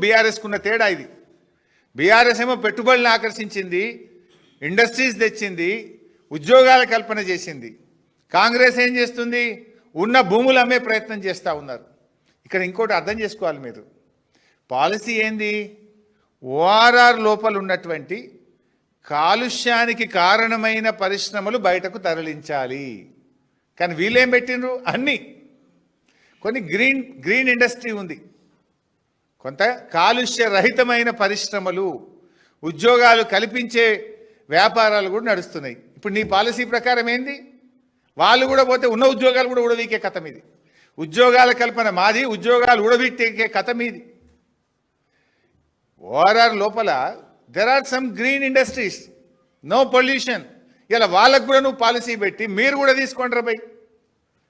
బీఆర్ఎస్కు ఉన్న తేడా ఇది. బీఆర్ఎస్ ఏమో పెట్టుబడులను ఆకర్షించింది, ఇండస్ట్రీస్ తెచ్చింది, ఉద్యోగాల కల్పన చేసింది. కాంగ్రెస్ ఏం చేస్తుంది? ఉన్న భూములు అమ్మే ప్రయత్నం చేస్తూ ఉన్నారు. ఇక్కడ ఇంకోటి అర్థం చేసుకోవాలి మీరు. పాలసీ ఏంది? ఓఆర్ఆర్ లోపల ఉన్నటువంటి కాలుష్యానికి కారణమైన పరిశ్రమలు బయటకు తరలించాలి. కానీ వీళ్ళేం పెట్టినరు? అన్నీ కొన్ని గ్రీన్ ఇండస్ట్రీ ఉంది, కొంత కాలుష్య రహితమైన పరిశ్రమలు, ఉద్యోగాలు కల్పించే వ్యాపారాలు కూడా నడుస్తున్నాయి. ఇప్పుడు నీ పాలసీ ప్రకారం ఏంది? వాళ్ళు కూడా పోతే ఉన్న ఉద్యోగాలు కూడా ఉడవీకే కథం ఇది. ఉద్యోగాల కల్పన మాది, ఉద్యోగాలు ఉడవీకే కథం ఇది. ఓఆర్ఆర్ లోపల there are some green industries, no pollution. ఇలా వాళ్ళకు కూడా నువ్వు పాలసీ పెట్టి మీరు కూడా తీసుకోండి రా బై,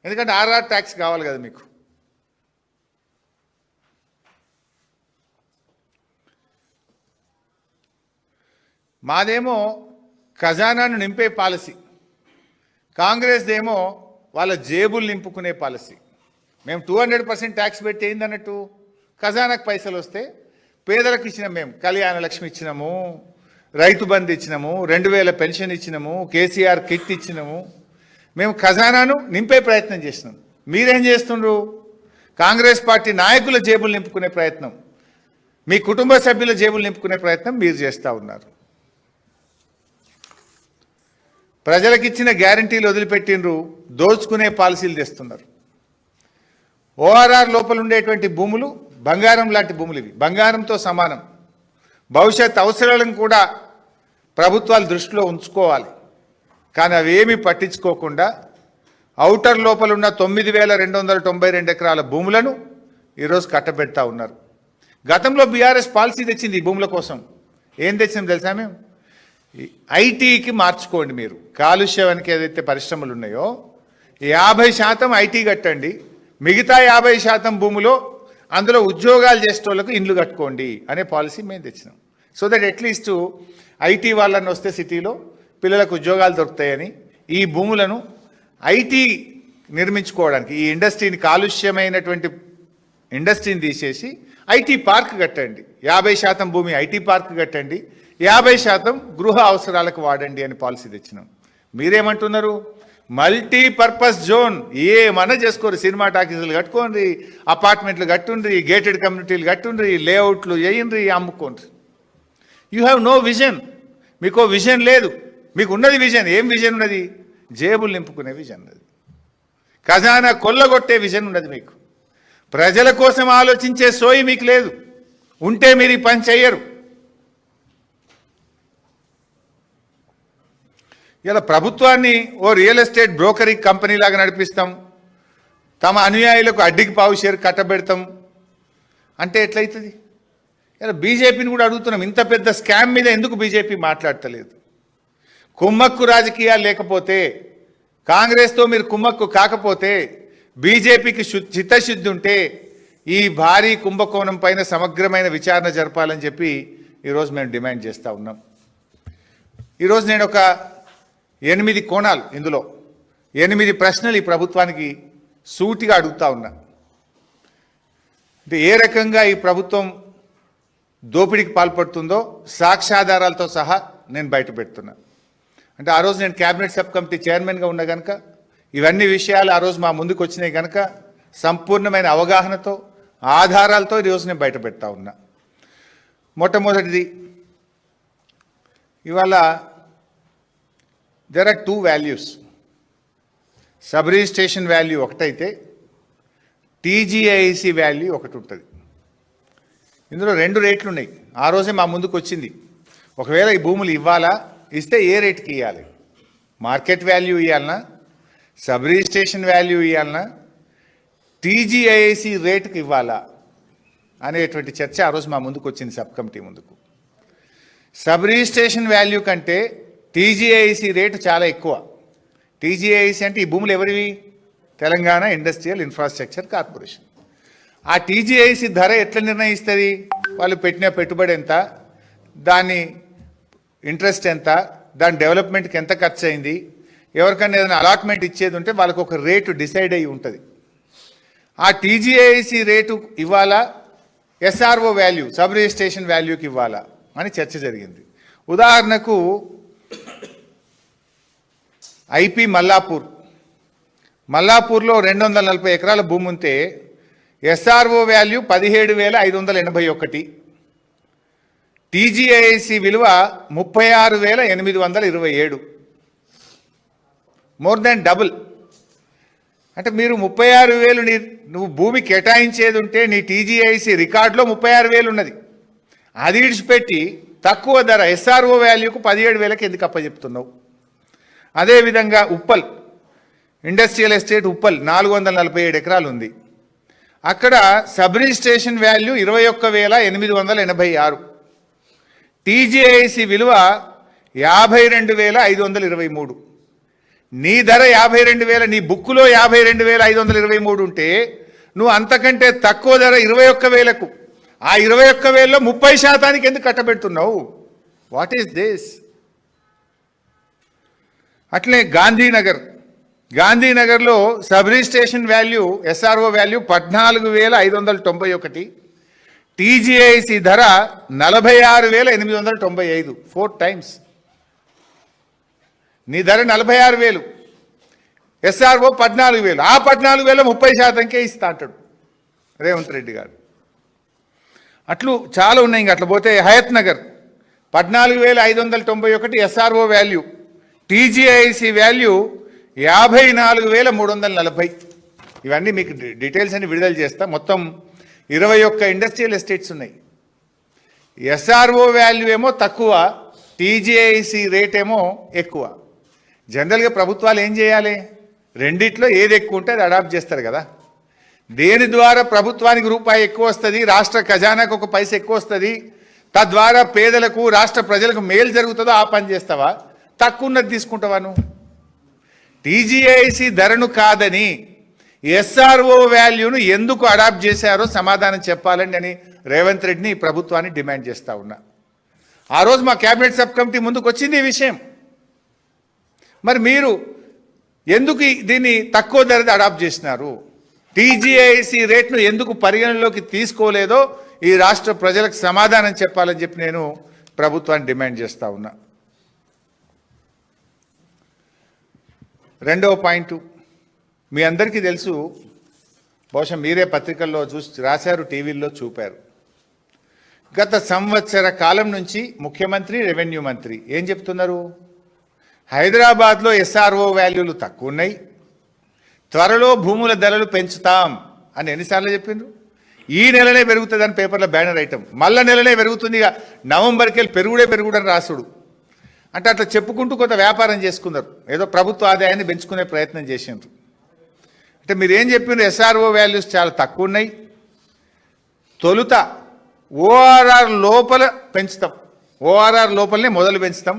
ఎందుకంటే ఆర్ఆర్ ట్యాక్స్ కావాలి కదా మీకు. మాదేమో ఖజానాను నింపే పాలసీ, కాంగ్రెస్ ఏమో వాళ్ళ జేబులు నింపుకునే పాలసీ. మేము 200% ట్యాక్స్ పెట్టి ఏందన్నట్టు ఖజానాకు పైసలు వస్తే పేదలకు ఇచ్చినాం. మేము కళ్యాణ లక్ష్మి ఇచ్చినాము, రైతు బంధు ఇచ్చినాము, 2000 పెన్షన్ ఇచ్చినాము, కేసీఆర్ కిట్ ఇచ్చినాము. మేము ఖజానాను నింపే ప్రయత్నం చేసినాం. మీరేం చేస్తుండ్రు? కాంగ్రెస్ పార్టీ నాయకుల జేబులు నింపుకునే ప్రయత్నం, మీ కుటుంబ సభ్యుల జేబులు నింపుకునే ప్రయత్నం మీరు చేస్తూ ఉన్నారు. ప్రజలకు ఇచ్చిన గ్యారంటీలు వదిలిపెట్టినరు, దోచుకునే పాలసీలు తెస్తున్నారు. ఓఆర్ఆర్ లోపల ఉండేటువంటి భూములు బంగారం లాంటి భూములు, ఇవి బంగారంతో సమానం. భవిష్యత్ అవసరాలను కూడా ప్రభుత్వాలు దృష్టిలో ఉంచుకోవాలి. కానీ అవేమీ పట్టించుకోకుండా ఔటర్ లోపల ఉన్న 9292 ఎకరాల భూములను ఈరోజు కట్టబెడతా ఉన్నారు. గతంలో బీఆర్ఎస్ పాలసీ తెచ్చింది ఈ భూముల కోసం. ఏం తెచ్చింది తెలుసా? మేము ఐటీకి మార్చుకోండి. మీరు కాలుష్యానికి ఏదైతే పరిశ్రమలు ఉన్నాయో 50% ఐటీ కట్టండి, మిగతా 50% భూములో అందులో ఉద్యోగాలు చేసేటోళ్ళకు ఇండ్లు కట్టుకోండి అనే పాలసీ మేము తెచ్చినాం. సో దట్ అట్లీస్ట్ ఐటీ వాళ్ళని వస్తే సిటీలో పిల్లలకు ఉద్యోగాలు దొరుకుతాయని ఈ భూములను ఐటీ నిర్మించుకోవడానికి, ఈ ఇండస్ట్రీని, కాలుష్యమైనటువంటి ఇండస్ట్రీని తీసేసి ఐటీ పార్క్ కట్టండి, 50% భూమి ఐటీ పార్క్ కట్టండి, 50% గృహ అవసరాలకు వాడండి అని పాలసీ తెచ్చినాం. మీరేమంటున్నారు? మల్టీపర్పస్ జోన్ ఏమన్నా చేసుకోరు, సినిమా టాకీసులు కట్టుకోండి, అపార్ట్మెంట్లు కట్టుండ్రి, గేటెడ్ కమ్యూనిటీలు కట్టుండ్రి, లేఅవుట్లు వేయండి, అమ్ముకోండి. You have no vision. మీకు విజన్ లేదు. మీకు ఉన్నది విజన్. ఏం విజన్ ఉన్నది? జేబులు నింపుకునే విజన్ ఉన్నది, ఖజానా కొల్లగొట్టే విజన్ ఉన్నది మీకు. ప్రజల కోసం ఆలోచించే సోయి మీకు లేదు. ఉంటే మీరు ఈ పని చెయ్యరు. ఇలా ప్రభుత్వాన్ని ఓ రియల్ ఎస్టేట్ బ్రోకరీ కంపెనీ లాగా నడిపిస్తాం, తమ అనుయాయులకు అడ్డికి పావు షేర్ కట్టబెడతాం అంటే ఎట్లయితుంది? ఇలా బీజేపీని కూడా అడుగుతున్నాం, ఇంత పెద్ద స్కామ్ మీద ఎందుకు బీజేపీ మాట్లాడతలేదు? కుమ్మక్కు రాజకీయాలు లేకపోతే, కాంగ్రెస్తో మీరు కుమ్మక్కు కాకపోతే, బీజేపీకి చిత్తశుద్ధి ఉంటే ఈ భారీ కుంభకోణం పైన సమగ్రమైన విచారణ జరపాలని చెప్పి ఈరోజు మేము డిమాండ్ చేస్తూ ఉన్నాం. ఈరోజు నేను ఒక 8 కోణాలు, ఇందులో 8 ప్రశ్నలు ఈ ప్రభుత్వానికి సూటిగా అడుగుతా ఉన్నా. అంటే ఏ రకంగా ఈ ప్రభుత్వం దోపిడీకి పాల్పడుతుందో సాక్ష్యాధారాలతో సహా నేను బయట పెడుతున్నా. అంటే ఆ రోజు నేను క్యాబినెట్ సబ్ కమిటీ చైర్మన్గా ఉన్నా కనుక ఇవన్నీ విషయాలు ఆ రోజు మా ముందుకు వచ్చినాయి కనుక సంపూర్ణమైన అవగాహనతో, ఆధారాలతో ఈరోజు నేను బయట పెడతా ఉన్నా. మొట్టమొదటిది, ఇవాళ there are 2 values. Sub registration value ఒకటైతే టీజీఐసి వాల్యూ ఒకటి ఉంటుంది. ఇందులో 2 రేట్లు ఉన్నాయి. ఆ రోజే మా ముందుకు వచ్చింది. ఒకవేళ ఈ భూములు ఇవ్వాలా, ఇస్తే ఏ రేటుకి ఇవ్వాలి? మార్కెట్ వాల్యూ ఇవ్వాలన్నా, సబ్ రిజిస్ట్రేషన్ వాల్యూ ఇవ్వాలన్నా, టీజీఐసి రేటుకి ఇవ్వాలా అనేటువంటి చర్చ ఆ రోజు మా ముందుకు వచ్చింది, సబ్ కమిటీ ముందుకు. సబ్ రిజిస్ట్రేషన్ వాల్యూ కంటే టీజీఐసి రేటు చాలా ఎక్కువ. టీజీఐసి అంటే ఈ భూములు ఎవరివి? Telangana industrial infrastructure corporation. ఆ టీజీఐసి ధర ఎట్లా నిర్ణయిస్తుంది? వాళ్ళు పెట్టిన పెట్టుబడి ఎంత, దాని ఇంట్రెస్ట్ ఎంత, దాని డెవలప్మెంట్కి ఎంత ఖర్చు అయింది, ఎవరికైనా ఏదైనా అలాట్మెంట్ ఇచ్చేది ఉంటే వాళ్ళకు ఒక రేటు డిసైడ్ అయ్యి ఉంటుంది. ఆ టీజీఐసి రేటు ఇవ్వాలా, ఎస్ఆర్ఓ వాల్యూ సబ్ రిజిస్ట్రేషన్ వాల్యూకి ఇవ్వాలా అని చర్చ జరిగింది. ఉదాహరణకు ఐపీ మల్లాపూర్లో 240 ఎకరాల భూమి ఉంటే ఎస్ఆర్ఓ వాల్యూ 17,581, టీజీఐసి విలువ 36,827, మోర్ దాన్ డబుల్. అంటే మీరు 36,000 నువ్వు భూమి కేటాయించేది ఉంటే నీ టీజీఐసి రికార్డులో 36,000 ఉన్నది. అది విడిచిపెట్టి తక్కువ ధర ఎస్ఆర్ఓ వాల్యూకు 17,000కి ఎందుకు అప్పచెప్తున్నావు? అదేవిధంగా ఉప్పల్ ఇండస్ట్రియల్ ఎస్టేట్ ఉప్పల్ 447 ఎకరాలు ఉంది. అక్కడ సబ్ రిజిస్ట్రేషన్ వాల్యూ 21,886, టీజీఐసి విలువ 52,523. నీ ధర 52,000, నీ బుక్కులో 52,523 ఉంటే నువ్వు అంతకంటే తక్కువ ధర 21,000కు, ఆ 21,000లో 30% ఎందుకు కట్టబెడుతున్నావు? What is this? అట్లే గాంధీనగర్లో sub registration value SRO value 14,591, TGIC ధర 46,895, 4 times. నీ ధర 46,000, ఎస్ఆర్ఓ 14,000, ఆ 14,000 30%కే ఇస్తా అంటాడు రేవంత్ రెడ్డి గారు. అట్లు చాలా ఉన్నాయి. ఇంకా అట్లా పోతే Hayath Nagar 14,591 SRO value, TGIC value 54,340. ఇవన్నీ మీకు డీటెయిల్స్ అన్ని విడుదల చేస్తా. మొత్తం 21 ఇండస్ట్రియల్ ఎస్టేట్స్ ఉన్నాయి. ఎస్ఆర్ఓ వాల్యూ ఏమో తక్కువ, టీజీఐసి రేట్ ఏమో ఎక్కువ. జనరల్గా ప్రభుత్వాలు ఏం చేయాలి? రెండిట్లో ఏది ఎక్కువ ఉంటే అది అడాప్ట్ చేస్తారు కదా. దేని ద్వారా ప్రభుత్వానికి రూపాయి ఎక్కువ వస్తుంది, రాష్ట్ర ఖజానాకు ఒక పైస ఎక్కువ వస్తుంది, తద్వారా పేదలకు రాష్ట్ర ప్రజలకు మేలు జరుగుతుందో ఆ పని చేస్తావా? తక్కువ ఉన్నది తీసుకుంటావా నువ్వు? టీజీఐసి ధరను కాదని ఎస్ఆర్ఓ వాల్యూను ఎందుకు అడాప్ట్ చేశారో సమాధానం చెప్పాలని అని రేవంత్ రెడ్డిని ప్రభుత్వాన్ని డిమాండ్ చేస్తూ ఉన్నా. ఆ రోజు మా క్యాబినెట్ సబ్ కమిటీ ముందుకు వచ్చింది ఈ విషయం. మరి మీరు ఎందుకు దీన్ని తక్కువ ధరది అడాప్ట్ చేసినారు? టీజీఐసి రేట్ను ఎందుకు పరిగణలోకి తీసుకోలేదో ఈ రాష్ట్ర ప్రజలకు సమాధానం చెప్పాలని చెప్పి నేను ప్రభుత్వాన్ని డిమాండ్ చేస్తూ ఉన్నా. రెండవ పాయింట్ మీ అందరికీ తెలుసు, బహుశా మీరే పత్రికల్లో చూసి రాశారు, టీవీల్లో చూపారు. గత సంవత్సర కాలం నుంచి ముఖ్యమంత్రి, రెవెన్యూ మంత్రి ఏం చెప్తున్నారు? హైదరాబాద్లో ఎస్ఆర్ఓ వాల్యూలు తక్కువ ఉన్నాయి, త్వరలో భూముల ధరలు పెంచుతాం అని ఎన్నిసార్లు చెప్పిండ్రు? ఈ నెలనే పెరుగుతుందని పేపర్లో బ్యానర్ ఐటమ్, మళ్ళా నెలనే పెరుగుతుంది, ఇక నవంబర్కి వెళ్ళి పెరుగుడని రాసుడు. అంటే అట్లా చెప్పుకుంటూ కొంత వ్యాపారం చేసుకున్నారు, ఏదో ప్రభుత్వ ఆదాయాన్ని పెంచుకునే ప్రయత్నం చేసిండ్రు. అంటే మీరు ఏం చెప్పిండ్రు? ఎస్ఆర్ఓ వాల్యూస్ చాలా తక్కువ ఉన్నాయి, తొలుత ఓఆర్ఆర్ లోపల పెంచుతాం, ఓఆర్ఆర్ లోపలనే మొదలు పెంచుతాం,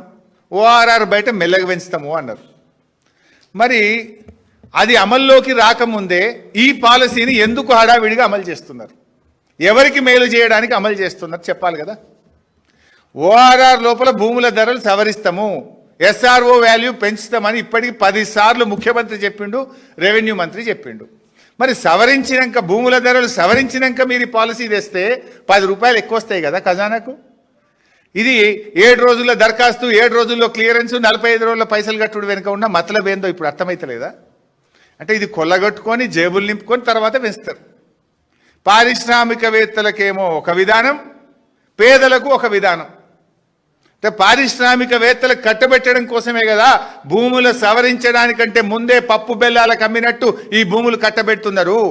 ఓఆర్ఆర్ బయట మెల్లగా పెంచుతాము అన్నారు. మరి అది అమల్లోకి రాకముందే ఈ పాలసీని ఎందుకు హడావిడిగా అమలు చేస్తున్నారు? ఎవరికి మేలు చేయడానికి అమలు చేస్తున్నారు చెప్పాలి కదా. ఓఆర్ఆర్ లోపల భూముల ధరలు సవరిస్తాము, ఎస్ఆర్ఓ వాల్యూ పెంచుతామని ఇప్పటికి 10 సార్లు ముఖ్యమంత్రి చెప్పిండు, రెవెన్యూ మంత్రి చెప్పిండు. మరి సవరించినాక భూముల ధరలు సవరించినాక మీరు పాలసీ తెస్తే 10 రూపాయలు ఎక్కువ వస్తాయి కదా ఖజానాకు. ఇది 7 రోజుల్లో దరఖాస్తు, 7 రోజుల్లో క్లియరెన్స్, 45 రోజుల్లో పైసలు కట్టుడు వెనుక ఉన్న మతలబ్ ఏందో ఇప్పుడు అర్థమైతలేదా? అంటే ఇది కొల్లగొట్టుకొని జేబులు నింపుకొని తర్వాత పెంచుతారు. పారిశ్రామికవేత్తలకేమో ఒక విధానం, పేదలకు ఒక విధానం. అంటే పారిశ్రామికవేత్తలకు కట్టబెట్టడం కోసమే కదా భూములు సవరించడానికంటే ముందే పప్పు బెల్లాలకు అమ్మినట్టు ఈ భూములు కట్టబెడుతున్నారు.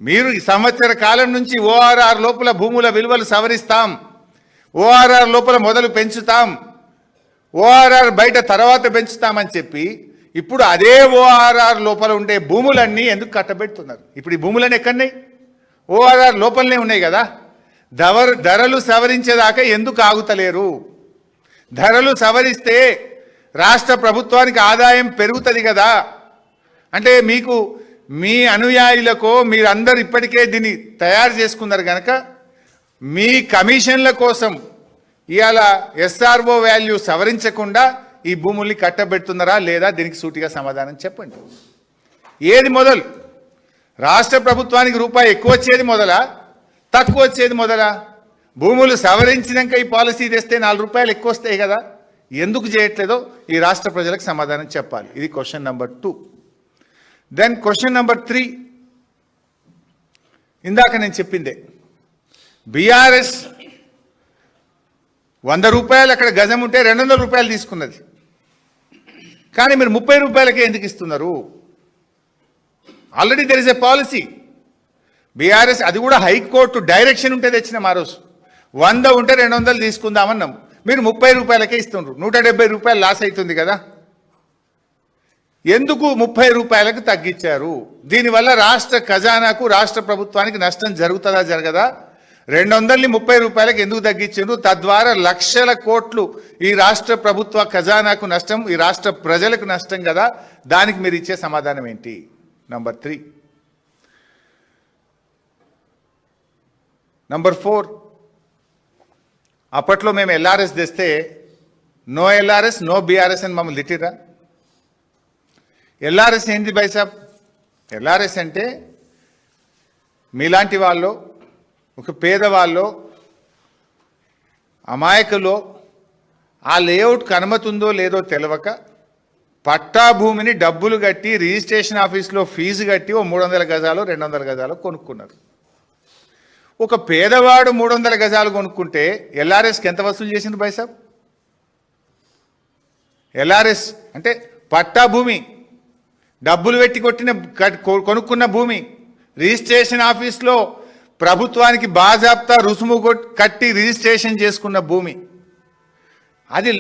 మీరు ఈ సంవత్సర కాలం నుంచి ఓఆర్ఆర్ లోపల భూముల విలువలు సవరిస్తాం, ఓఆర్ఆర్ లోపల మొదలు పెంచుతాం, ఓఆర్ఆర్ బయట తర్వాత పెంచుతామని చెప్పి ఇప్పుడు అదే ఓఆర్ఆర్ లోపల ఉండే భూములన్నీ ఎందుకు కట్టబెడుతున్నారు? ఇప్పుడు ఈ భూములన్నీ ఎక్కడున్నాయి? ఓఆర్ఆర్ లోపలనే ఉన్నాయి కదా. ధరలు సవరించేదాకా ఎందుకు ఆగుతలేరు? ధరలు సవరిస్తే రాష్ట్ర ప్రభుత్వానికి ఆదాయం పెరుగుతుంది కదా. అంటే మీకు మీ అనుయాయులకో మీరందరూ ఇప్పటికే దీన్ని తయారు చేసుకున్నారు కనుక మీ కమిషన్ల కోసం ఇవాళ ఎస్ఆర్ఓ వాల్యూ సవరించకుండా ఈ భూముల్ని కట్టబెడుతున్నారా లేదా? దీనికి సూటిగా సమాధానం చెప్పండి. ఏది మొదలు? రాష్ట్ర ప్రభుత్వానికి రూపాయి ఎక్కువ వచ్చేది మొదలా, తక్కువ వచ్చేది మొదల భూములు సవరించినాక ఈ పాలసీ తెస్తే 4 రూపాయలు ఎక్కువ వస్తాయి కదా, ఎందుకు చేయట్లేదో ఈ రాష్ట్ర ప్రజలకు సమాధానం చెప్పాలి. ఇది question number 2. Then question number 3, ఇందాక నేను చెప్పిందే, బీఆర్ఎస్ 100 రూపాయలు అక్కడ గజం ఉంటే 200 రూపాయలు తీసుకున్నది, కానీ మీరు 30 రూపాయలకే ఎందుకు ఇస్తున్నారు? Already there is a policy. BRS అది కూడా హైకోర్టు డైరెక్షన్ ఉంటే తెచ్చినాం ఆ రోజు. 100 ఉంటే 200 తీసుకుందామన్నాం, మీరు 30 రూపాయలకే ఇస్తున్నారు. 170 రూపాయలు లాస్ అవుతుంది కదా, ఎందుకు 30 రూపాయలకు తగ్గించారు? దీనివల్ల రాష్ట్ర ఖజానాకు రాష్ట్ర ప్రభుత్వానికి నష్టం జరుగుతుందా జరగదా? 200ని 30 రూపాయలకు ఎందుకు తగ్గించారు? తద్వారా లక్షల కోట్లు ఈ రాష్ట్ర ప్రభుత్వ ఖజానాకు నష్టం, ఈ రాష్ట్ర ప్రజలకు నష్టం కదా, దానికి మీరు ఇచ్చే సమాధానం ఏంటి? నంబర్ 3. నంబర్ 4, అప్పట్లో మేము ఎల్ఆర్ఎస్ తెస్తే నో ఎల్ఆర్ఎస్ నో బీఆర్ఎస్ అని మమ్మల్ని తిట్టిరా? ఎల్ఆర్ఎస్ ఏంటి బైసాబ్? ఎల్ఆర్ఎస్ అంటే మీలాంటి వాళ్ళు, ఒక పేదవాళ్ళు, అమాయకులో ఆ లేఅవుట్కి అనుమతి ఉందో లేదో తెలియక పట్టా భూమిని డబ్బులు కట్టి రిజిస్ట్రేషన్ ఆఫీస్లో ఫీజు కట్టి ఓ 300 గజాలు 200 గజాలు కొనుక్కున్నారు. ఒక పేదవాడు 300 గజాలు కొనుక్కుంటే ఎల్ఆర్ఎస్కి ఎంత వసూలు చేసింది బైసాబ్? ఎల్ఆర్ఎస్ అంటే పట్టా భూమి, డబ్బులు పెట్టి కొనుక్కున్న భూమి, రిజిస్ట్రేషన్ ఆఫీస్లో ప్రభుత్వానికి బాజాప్తా రుసుము కట్టి రిజిస్ట్రేషన్ చేసుకున్న భూమి, అది